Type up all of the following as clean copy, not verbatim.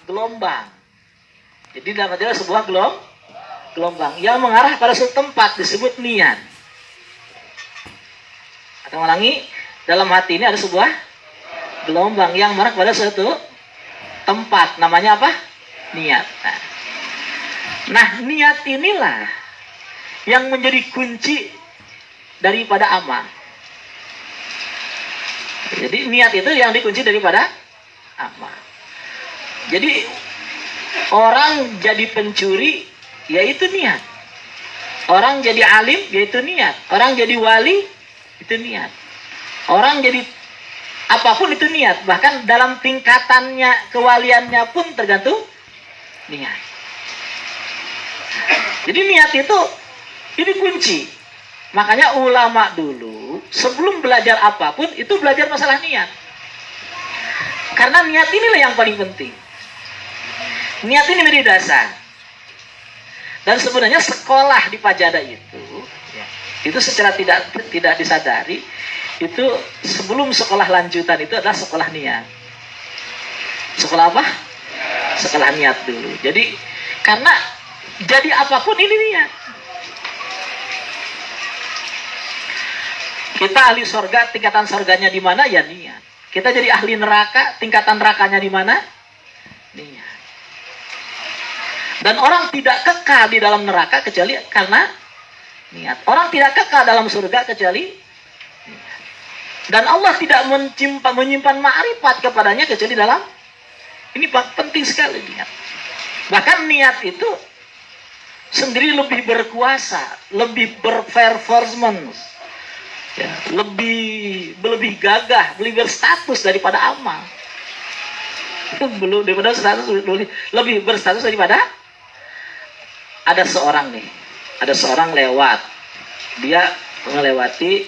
gelombang. Jadi dalam hati adalah sebuah gelombang yang mengarah pada suatu tempat disebut niat. Atau ulangi, dalam hati ini ada sebuah gelombang yang mengarah pada suatu tempat, namanya apa? Niat. Nah, niat inilah yang menjadi kunci daripada amal. Jadi niat itu yang dikunci daripada amal. Jadi orang jadi pencuri yaitu niat. Orang jadi alim yaitu niat. Orang jadi wali itu niat. Orang jadi apapun itu niat. Bahkan dalam tingkatannya kewaliannya pun tergantung niat. Jadi niat itu ini kunci. Makanya ulama dulu sebelum belajar apapun itu belajar masalah niat. Karena niat inilah yang paling penting. Niat ini menjadi dasar. Dan sebenarnya sekolah di Pajada itu secara tidak disadari, itu sebelum sekolah lanjutan itu adalah sekolah niat. Sekolah apa? Sekolah niat dulu. Jadi karena jadi apapun ini niat. Kita ahli surga, tingkatan surganya di mana? Ya niat. Kita jadi ahli neraka, tingkatan nerakanya di mana? Niat. Dan orang tidak kekal di dalam neraka kecuali karena niat. Orang tidak kekal dalam surga kecuali niat. Dan Allah tidak menyimpan ma'rifat kepadanya kecuali dalam ini penting sekali niat. Bahkan niat itu sendiri lebih berkuasa, lebih berperformance. Ya, lebih gagah, lebih berstatus daripada amal. Belum daripada status, lebih berstatus daripada. Ada seorang lewat, dia melewati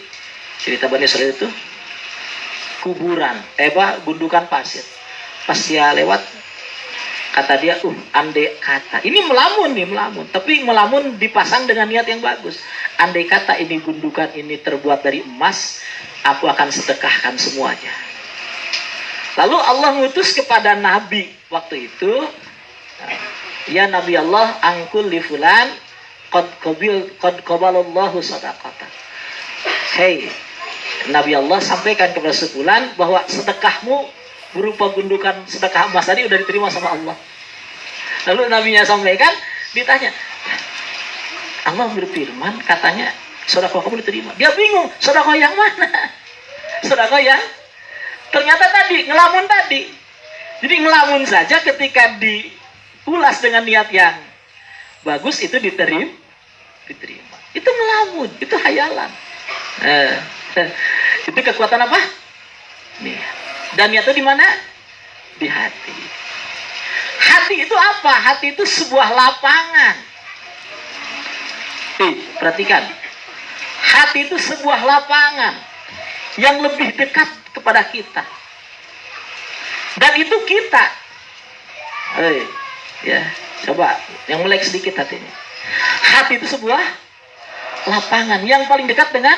cerita Bani Israil itu kuburan, gundukan pasir. Pas dia lewat, kata dia, andai kata, ini melamun, tapi melamun dipasang dengan niat yang bagus. Andai kata ini gundukan ini terbuat dari emas, aku akan sedekahkan semuanya. Lalu Allah mengutus kepada Nabi waktu itu, ya Nabi Allah, angkul li fulan, qad qabalallahu sadaqata. Hei, Nabi Allah sampaikan kepada sebulan bahwa sedekahmu berupa gundukan sedekah emas tadi udah diterima sama Allah. Lalu Nabinya sampaikan, ditanya, Allah berfirman, katanya sedekah kamu diterima. Dia bingung, sedekah yang mana? Sedekah yang ternyata tadi, ngelamun tadi. Jadi ngelamun saja ketika diulas dengan niat yang bagus itu diterima. Itu ngelamun, itu hayalan. Itu kekuatan apa? Niat. Dan niat itu di mana? Di hati. Hati itu apa? Hati itu sebuah lapangan. Perhatikan. Hati itu sebuah lapangan yang lebih dekat kepada kita. Dan itu kita. Ya, coba yang melek sedikit hatinya. Hati itu sebuah lapangan yang paling dekat dengan,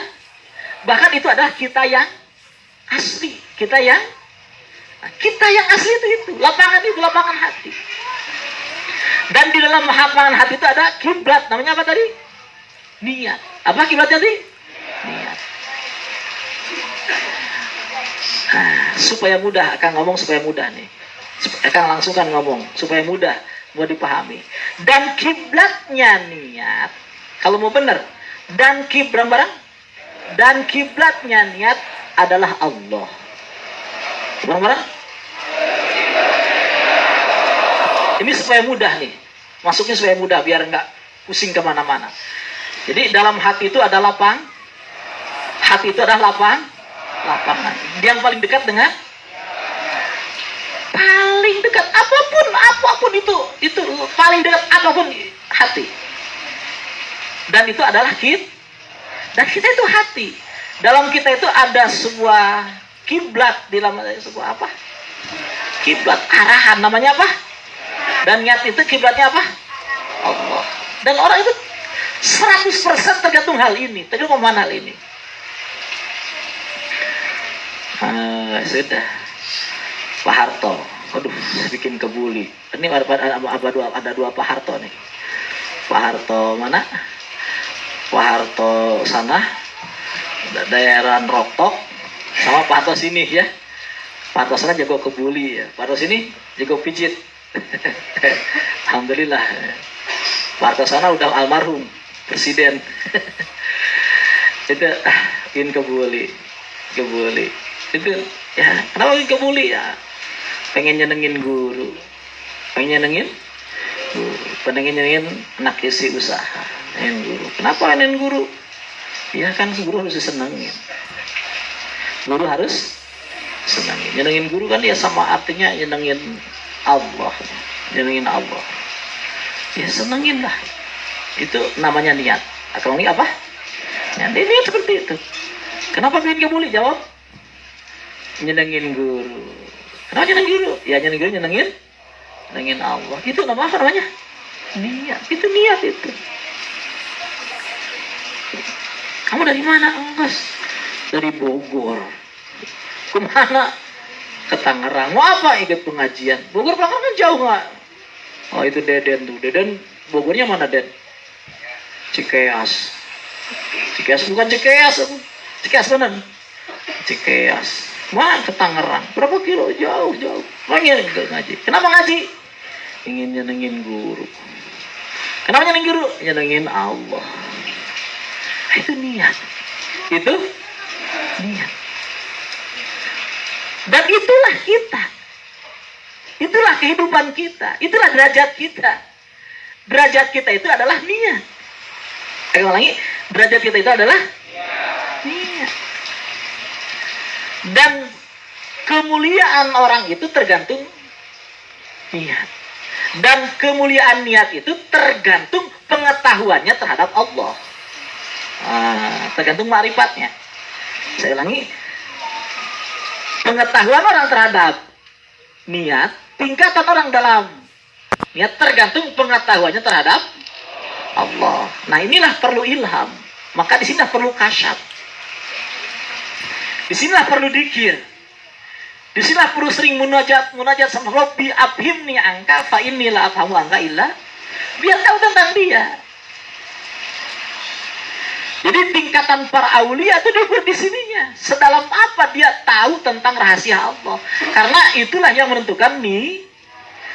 bahkan itu adalah kita yang asli. Kita yang asli itu lapangan hati. Dan di dalam lapangan hati itu ada kiblat, namanya apa tadi? Niat. Apa kiblatnya tadi? Niat. Supaya mudah, akan ngomong supaya mudah nih. Akan langsung kan ngomong supaya mudah mau dipahami. Dan kiblatnya niat, kalau mau benar, dan kiblatnya niat adalah Allah. Barang-barang? Ini supaya mudah nih. Masuknya supaya mudah biar nggak pusing kemana-mana. Jadi dalam hati itu ada lapangan. Hati itu adalah lapangan. Yang paling dekat dengan paling dekat apapun itu paling dekat apapun hati. Dan itu adalah kita. Dan kita itu hati. Dalam kita itu ada sebuah kiblat, di dalam sebuah apa? Kiblat, arahan, namanya apa? Dan niat itu kiblatnya apa? Allah. Dan orang itu 100% tergantung hal ini, tergantung mana hal ini. Sudah, Pak Harto. Aduh, bikin kebuli. Ini ada dua Pak Harto nih. Pak Harto mana? Pak Harto sana, daerah Roktok, sama Pak Harto sini ya. Pak Harto sana jago kebuli ya. Pak Harto sini jago pijit. Alhamdulillah. Pak Harto sana udah almarhum presiden. Itu bikin kebuli. Itu ya, kenapa bikin kebuli ya? Pengen nyenengin guru, pengen nyenengin anak isi usaha, nyenengin guru. Kenapa nyenengin guru? Ya kan guru harus disenengin. Guru harus senengin. Nyenengin guru kan ya sama artinya nyenengin Allah, nyenengin Allah. Ya senengin lah. Itu namanya niat. Kalau ini apa? Ya, niat seperti itu. Kenapa bikin kebuli? Jawab. Nyenengin guru. Kenapa nyenengin guru? Ya nyenengin Allah. Itu apa namanya? Niat. Itu niat itu. Kamu dari mana, Mas? Dari Bogor. Kemana? Ke Tangerang. Mau apa? Ikut pengajian. Bogor Tangerang kan jauh nggak? Oh itu Deden tuh. Deden Bogornya mana, Den? Cikeas. Cikeas bukan Cikeas. Cikeas mana? Cikeas. Wah, ke Tangerang. Berapa kilo? Jauh. Pengen ngaji. Kenapa ngaji? Ingin nyenengin guru. Kenapa nyenengin guru? Nyenengin Allah. Itu niat. Itu niat. Dan itulah kita. Itulah kehidupan kita. Itulah derajat kita. Derajat kita itu adalah niat. Saya ulangi. Derajat kita itu adalah niat. Dan kemuliaan orang itu tergantung niat. Dan kemuliaan niat itu tergantung pengetahuannya terhadap Allah. Tergantung ma'rifatnya. Saya ulangi. Pengetahuan orang terhadap niat, tingkatan orang dalam niat tergantung pengetahuannya terhadap Allah. Nah inilah perlu ilham. Maka di sini perlu kasyaf. Di sinilah perlu dzikir. Di sinilah perlu sering munajat sama Rabbi abhimni angka fa inni la afhamu angka illa. Biar tahu tentang dia. Jadi tingkatan para aulia itu diukur di sininya. Sedalam apa dia tahu tentang rahasia Allah. Karena itulah yang menentukan nih.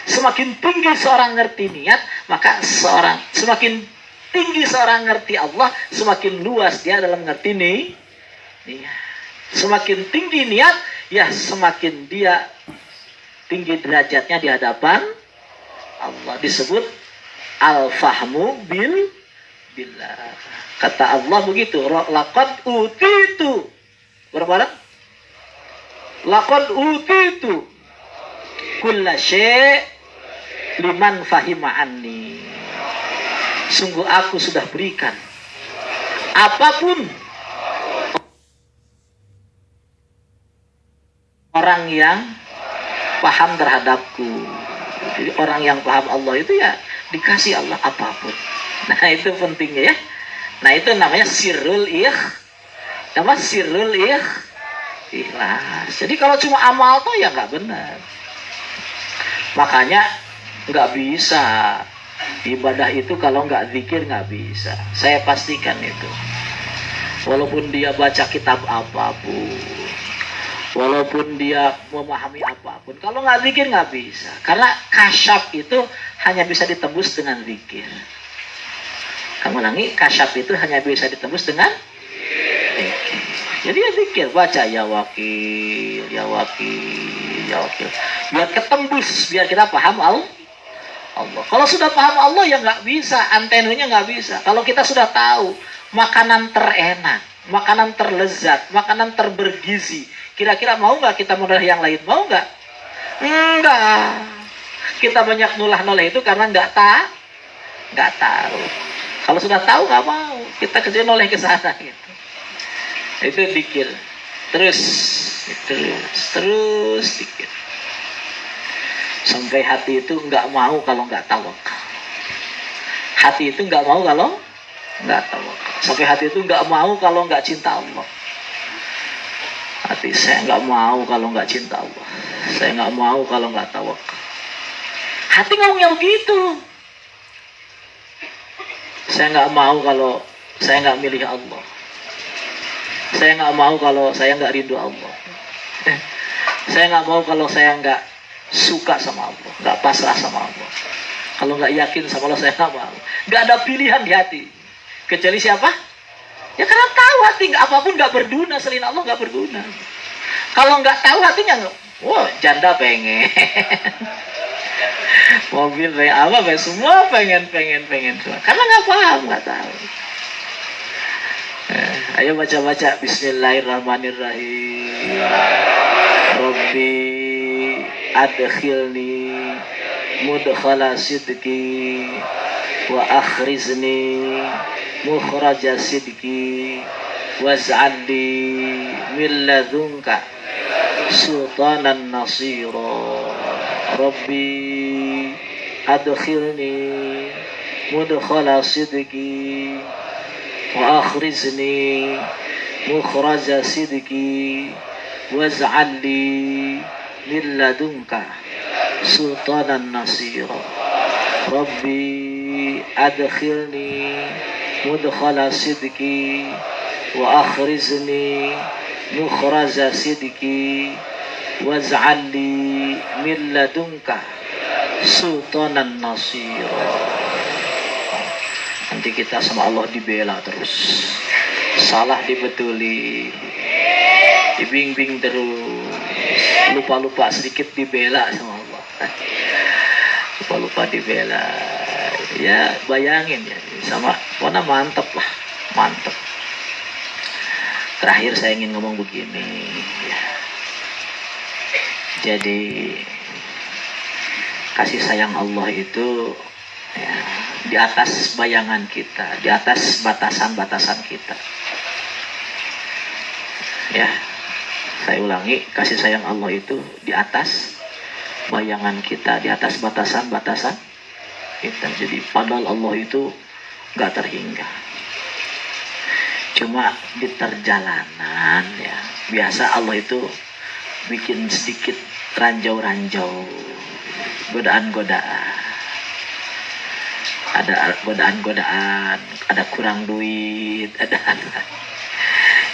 Semakin tinggi seorang ngerti niat, maka semakin tinggi seorang ngerti Allah, semakin luas dia dalam ngerti niat. Semakin tinggi niat, ya semakin dia tinggi derajatnya di hadapan Allah. Disebut al-fahmu billah. Kata Allah begitu, laqad utitu. Berapa? Laqad utitu kulla syai' liman fahima anni. Sungguh aku sudah berikan apapun orang yang paham terhadapku. Jadi orang yang paham Allah itu ya dikasih Allah apapun. Nah itu pentingnya ya. Nah itu namanya sirrul ikhlas. Jadi kalau cuma amal tuh ya nggak benar. Makanya nggak bisa ibadah itu kalau nggak zikir nggak bisa. Saya pastikan itu. Walaupun dia baca kitab apapun, walaupun dia memahami apapun, kalau nggak zikir nggak bisa. Karena kasyaf itu hanya bisa ditembus dengan zikir. Kamu ulangi, kasyaf itu hanya bisa ditembus dengan zikir. Jadi ya zikir, baca ya wakil, ya wakil, ya wakil. Biar ketembus, biar kita paham Allah. Kalau sudah paham Allah ya nggak bisa, antenanya nggak bisa. Kalau kita sudah tahu makanan terenak, makanan terlezat, makanan terbergizi, kira-kira mau nggak kita modal yang lain? Mau nggak? Enggak. Kita banyak nulah-nulah itu karena nggak tahu. Kalau sudah tahu nggak mau, kita kerja noleh ke sana gitu. Itu dikir. Terus dikir. Sampai hati itu nggak mau kalau nggak tawakal. Hati itu nggak mau kalau nggak tawakal. Sampai hati itu nggak mau kalau nggak cinta Allah. Hati saya nggak mau kalau nggak cinta Allah. Saya nggak mau kalau nggak tawakal. Hati ngomongnya begitu. Saya nggak mau kalau saya nggak milih Allah. Saya nggak mau kalau saya nggak rindu Allah. Saya nggak mau kalau saya nggak suka sama Allah, nggak pasrah sama Allah. Kalau nggak yakin sama Allah, saya nggak mau. Nggak ada pilihan di hati. Kecuali siapa? Ya karena tahu hati nggak apapun nggak berguna, selain Allah nggak berguna. Kalau nggak tahu hatinya, wah janda pengen, mobil pengen apa, semua pengen. Karena nggak paham, nggak tahu. Ayo baca. Bismillahirrahmanirrahim. Rabbi adkhilni mudkhala sidqi wa akhrizni mukhraja sidqi waj'alni min ladunka sultanan nasira. Rabbi adkhilni mudkhala sidqi wa akhrizni mukhraja sidqi waj'alni min ladunka sultanan nasira. Rabbi adkhilni mudkhala sidqi wa akhrizni mukhraja sidqi waj'alni min ladunka sultanan nasira. Nanti kita sama Allah dibela terus, salah dibetuli, dibimbing terus, lupa sedikit dibela sama Allah, lupa dibela. Ya bayangin ya, sama mana mantep lah, mantep. Terakhir saya ingin ngomong begini ya. Jadi kasih sayang Allah itu ya, di atas bayangan kita, di atas batasan-batasan kita. Ya, saya ulangi, kasih sayang Allah itu di atas bayangan kita, di atas batasan-batasan kita. Jadi padahal Allah itu nggak terhingga. Cuma di perjalanan ya, biasa Allah itu bikin sedikit ranjau-ranjau, godaan-godaan. Ada godaan-godaan, ada kurang duit, ada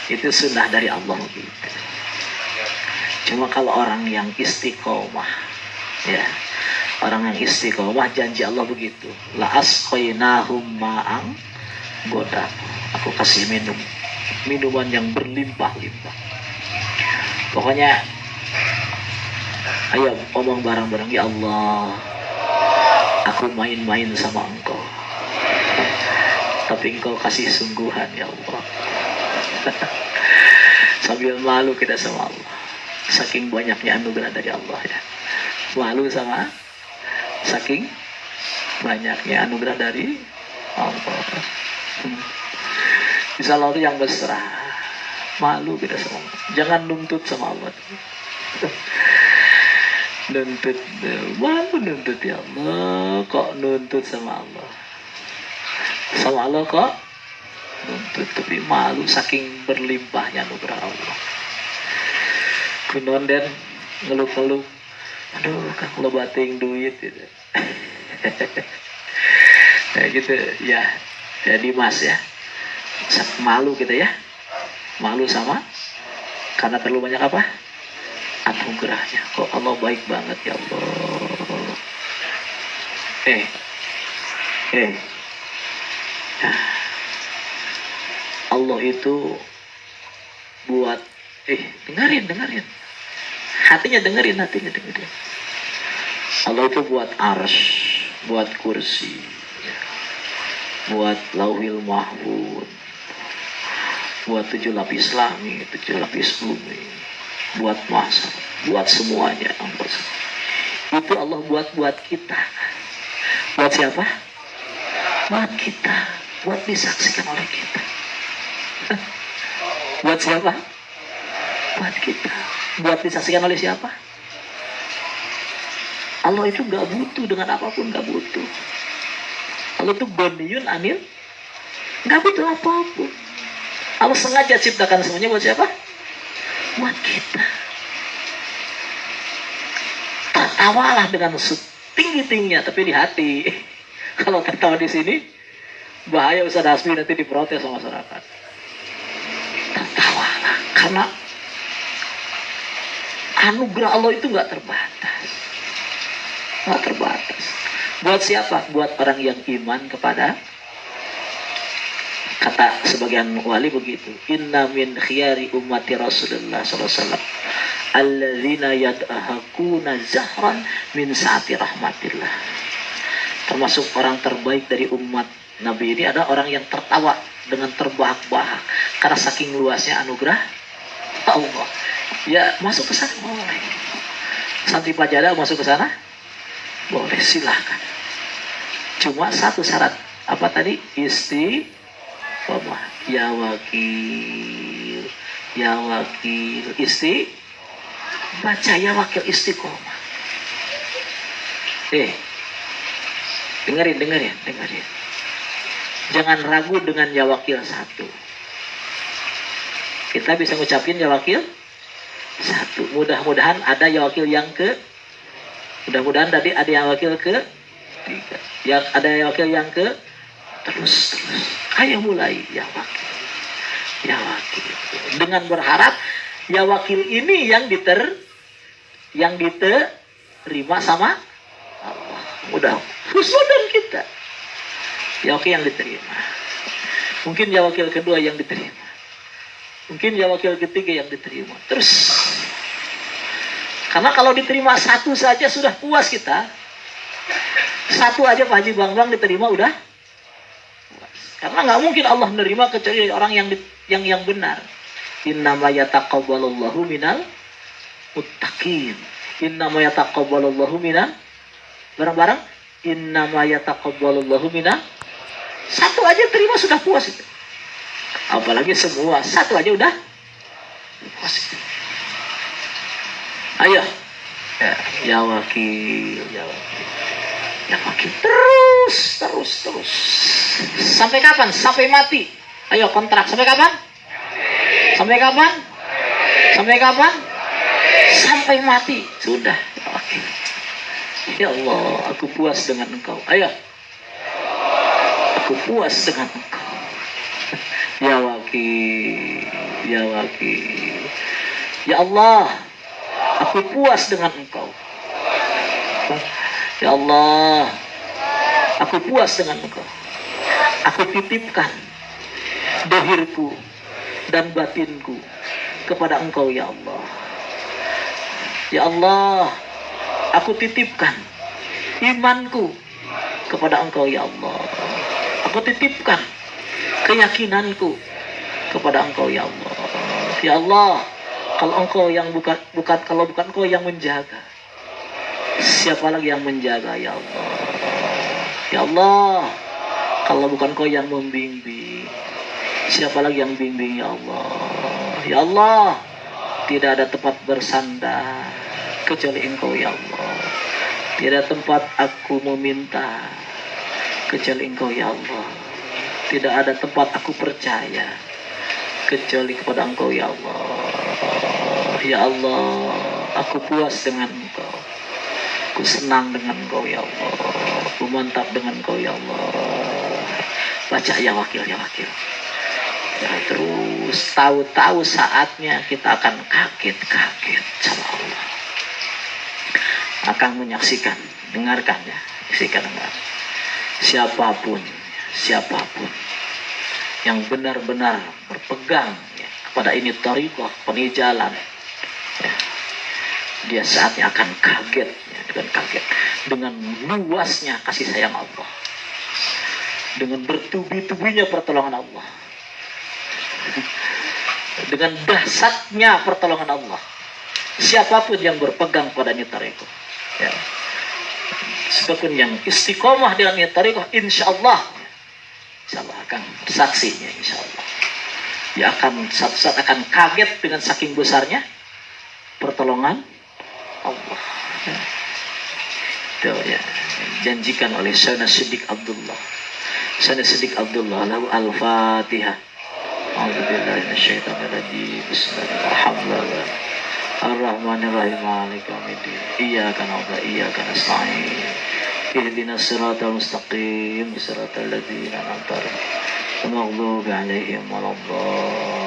itu sunnah dari Allah gitu. Cuma kalau orang yang istiqomah, ya, orang yang istiqomah janji Allah begitu. La asqainahum ma'an goda. Aku kasih minuman yang berlimpah-limpah. Pokoknya, ayo omong bareng-bareng, ya Allah, aku main-main sama Engkau, tapi Engkau kasih sungguhan ya Allah. Sambil malu kita sama Allah, saking banyaknya anugerah dari Allah ya. Malu sama saking banyaknya anugerah dari Allah. Bisa lalu yang besar, malu kita sama Allah. Jangan nuntut sama Allah. Nuntut, malu nuntut ya Allah, kok nuntut sama Allah, sama Allah kok nuntut, tapi malu saking berlimpahnya anugerah Allah. Kunon dan ngeluh-ngeluh, aduh kan lo bating duit gitu. Kayak gitu ya, jadi Mas ya, malu kita ya, malu sama karena terlalu banyak apa? Anugerahnya. Kok Allah baik banget ya Allah. Allah itu buat dengerin. Hatinya dengerin. Allah itu buat arsy, buat kursi, buat lauhil mahfuz, buat 7 lapis langit, 7 lapis bumi, buat mahsyar, buat semuanya. Itu Allah buat kita. Buat siapa? Buat kita, buat disaksikan oleh kita. Buat siapa? Buat kita. Buat disaksikan oleh siapa? Allah itu gak butuh dengan apapun, gak butuh. Allah itu ghaniyun anil, gak butuh apapun. Allah sengaja ciptakan semuanya buat siapa? buat kita. Tertawalah dengan setinggi-tingginya, tapi di hati. Kalau tertawa di sini, bahaya Ustaz Hasbi nanti diprotes sama masyarakat. Tertawalah, karena anugerah Allah itu nggak terbatas. Nggak terbatas. Buat siapa? Buat orang yang iman kepada, kata sebagian wali begitu, inna min khiyari ummati Rasulullah sallallahu alaihi wasallam alladzina yad'ahakuna zahran min saati rahmatillah. Termasuk orang terbaik dari umat Nabi ini ada orang yang tertawa dengan terbahak-bahak karena saking luasnya anugerah Allah. Ya, masuk ke sana boleh. Santri Pajada masuk ke sana boleh, silahkan. Cuma satu syarat, apa tadi? Istiqomah. Ya wakil, ya wakil, baca ya wakil istiqomah. Dengerin. Jangan ragu dengan ya wakil satu. Kita bisa ngucapin ya wakil satu. Mudah-mudahan ada ya wakil yang mudah-mudahan tadi ada yang wakil ke tiga. Yang ada yang wakil yang ke terus. Ayo mulai ya wakil. Ya wakil. Dengan berharap ya wakil ini yang diterima sama Allah. Mudah husnudzon kita. Ya wakil yang diterima. Mungkin ya wakil kedua yang diterima. Mungkin ya wakil ketiga yang diterima. Terus. Karena kalau diterima satu saja sudah puas kita. Satu aja Pak Haji Bang diterima udah puas. Karena nggak mungkin Allah menerima kecuali orang yang benar. Innama yataqabbalullahu minal muttaqin. Innama yataqabbalullahu minal, bareng-bareng, innama yataqabbalullahu minal. Satu aja terima sudah puas itu. Apalagi semua, satu aja udah puas itu. Ayo. Ya wakil. Ya wakil. Terus. Sampai kapan? Sampai mati. Ayo kontrak. Sampai kapan? Sampai kapan? Sampai mati. Sudah. Ya wakil. Ya Allah, aku puas dengan engkau. Ayo. Aku puas dengan engkau. Ya wakil. Ya Allah, aku puas dengan engkau. Ya Allah, aku puas dengan engkau. Aku titipkan dohirku dan batinku kepada engkau ya Allah. Ya Allah, aku titipkan imanku kepada engkau ya Allah. Aku titipkan keyakinanku kepada engkau ya Allah. Ya Allah, kalau bukan engkau yang menjaga, siapa lagi yang menjaga ya Allah? Ya Allah, kalau bukan engkau yang membimbing, siapa lagi yang bimbing ya Allah? Ya Allah, tidak ada tempat bersandar kecuali engkau ya Allah. Tidak ada tempat aku meminta kecuali engkau ya Allah. Tidak ada tempat aku percaya kecuali kepada engkau ya Allah. Ya Allah, aku puas dengan engkau. Aku senang dengan engkau ya Allah. Aku mantap dengan engkau ya Allah. Baca ya wakil. Ya, terus tahu-tahu saatnya kita akan kaget sama Allah. Akan menyaksikan, dengarkan ya. Dengar. Siapapun yang benar-benar berpegang ya, kepada ini thariqah, kepada ini jalan ya, dia saatnya akan kaget ya, dengan luasnya kasih sayang Allah, dengan bertubi-tubinya pertolongan Allah, dengan dahsyatnya pertolongan Allah. Siapapun yang berpegang pada ini thariqah ya, siapapun yang istiqomah dengan ini thariqah, insya Allah akan saksinya, insya Allah dia akan satu-saat akan kaget dengan saking besarnya pertolongan Allah. Itu ya, janjikan oleh Sayyidina Siddiq Abdullah lahu al-Fatihah. A'udzubillahi minasyaitonirrajim. Bismillahirrahmanirrahim. Ar-Rahmanir-Rahim. Maliki yaumiddin. Iyyaka na'budu wa iyyaka nasta'in. Ihdinas siratal mustaqim. Siratal ladzina an'amta 'alaihim. Ghairil maghdubi 'alaihim waladdallin.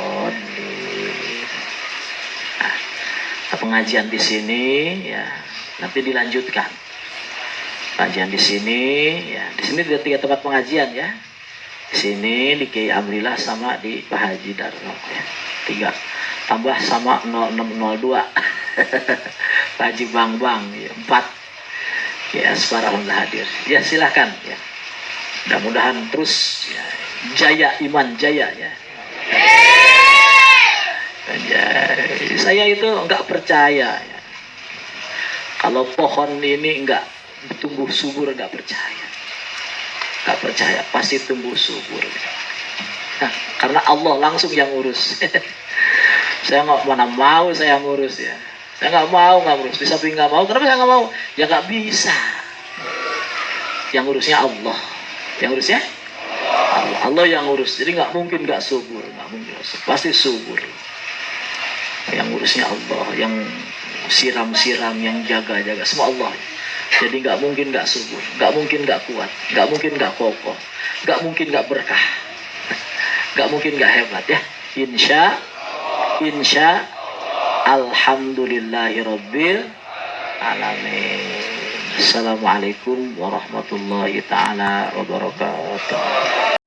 Pengajian di sini ya, nanti dilanjutkan. Pengajian di sini ya, di sini ada 3 tempat pengajian ya. Di sini di Kiai Amrillah sama di Pak Haji Darno ya. 3 tambah sama 0602 Pak Haji Bang ya, 4 ya. Alhamdulillah hadir ya, silahkan ya, mudah-mudahan terus ya, jaya iman jaya ya. Saya itu enggak percaya ya, kalau pohon ini enggak tumbuh subur, enggak percaya, pasti tumbuh subur. Nah, karena Allah langsung yang urus. Saya nggak mana mau saya ngurus ya, saya nggak mau ngurus. Di samping nggak mau, kenapa saya nggak mau? Ya nggak bisa. Yang ngurusnya Allah, Allah yang ngurus. Jadi nggak mungkin nggak subur, pasti subur. Yang ngurusnya Allah, yang siram-siram, yang jaga-jaga, semua Allah. Jadi nggak mungkin nggak subur, nggak mungkin nggak kuat, nggak mungkin nggak kokoh, nggak mungkin nggak berkah, nggak mungkin nggak hebat ya. Insya alhamdulillahirabbil alamin. Assalamualaikum warahmatullahi taala wabarakatuh.